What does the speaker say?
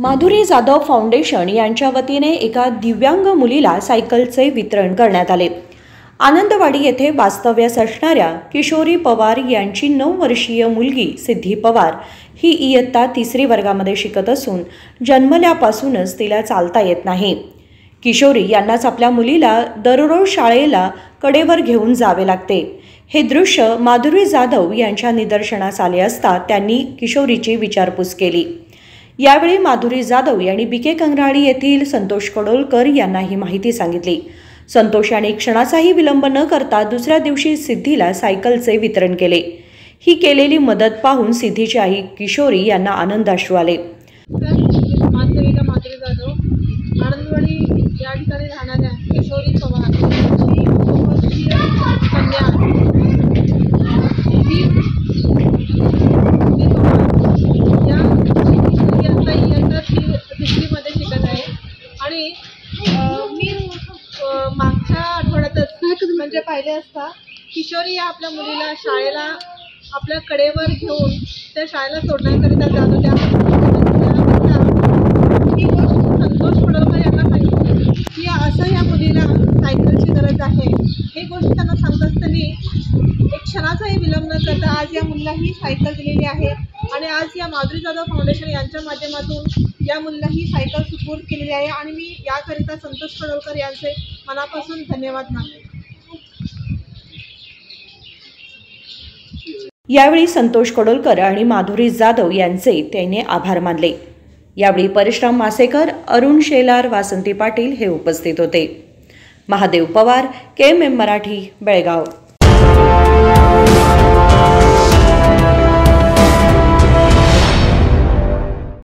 Madhuri Jadhav foundation यांच्या वतीने एका दिव्यांग मुलीला सायकलचे वितरण करण्यात आले। आनंदवाडी येथे वास्तव्यास असणाऱ्या किशोरी पवार यांची 9 वर्षीय मुलगी सिद्धी पवार ही इयत्ता 3री वर्गामध्ये शिकत असून जन्मल्यापासूनच तिला चालता येत नाही। किशोरी यांनाच आपल्या मुलीला दररोज शाळेला कडेवर घेऊन जावे लागते। हे दृश्य माधुरी जाधव यांच्या निदर्शनास आले असता त्यांनी किशोरीची विचारपूस केली। यावेळी माधुरी जाधव यांनी बीके कंगराळी येथील संतोष कडोलकर यांना ही माहिती सांगितली। संतोष यांनी क्षणाचाही विलंब न करता दुसऱ्या दिवशी सिद्धीला सायकलचे वितरण केले। ही केलेली मदत पाहून सिद्धीची आई किशोरी यांना आनंदाश्रू आले। माधुरी जाधव आनंदवाडी या ठिकाणी राहणाऱ्या किशोरी पवार कन्या तिसरीमध्ये शिकत आहे आणि मी मागच्या आठवड्यातच म्हणजे पाहिले असता किशोरी या आपल्या मुलीला शाळेला आपल्या कडेवर घेऊन त्या शाळेला सोडण्याकरिता जात होत्या। ही गोष्ट संतोष कडोलकर यांना सांगितली की असं या मुलीला सायकलची गरज आहे। ही गोष्ट त्यांना सांगत असताना एक क्षणाचाही विलंब न करता आज या मुलीला ही सायकल दिलेली आहे आणि आज या माधुरी जाधव फाउंडेशन यांच्या माध्यमातून या मुलीला ही सायकल सुपूर्द केलेली आहे आणि मी याकरिता संतोष कडोलकर यांचे मनापासून धन्यवाद मानते। यावेळी संतोष कडोलकर आणि माधुरी जाधव यांचे त्यांनी आभार मानले। यावेळी परशुराम मासेकर, अरुण शेलार, वासंती पाटील हे उपस्थित होते। महादेव पवार, KMM मराठी, बेळगाव।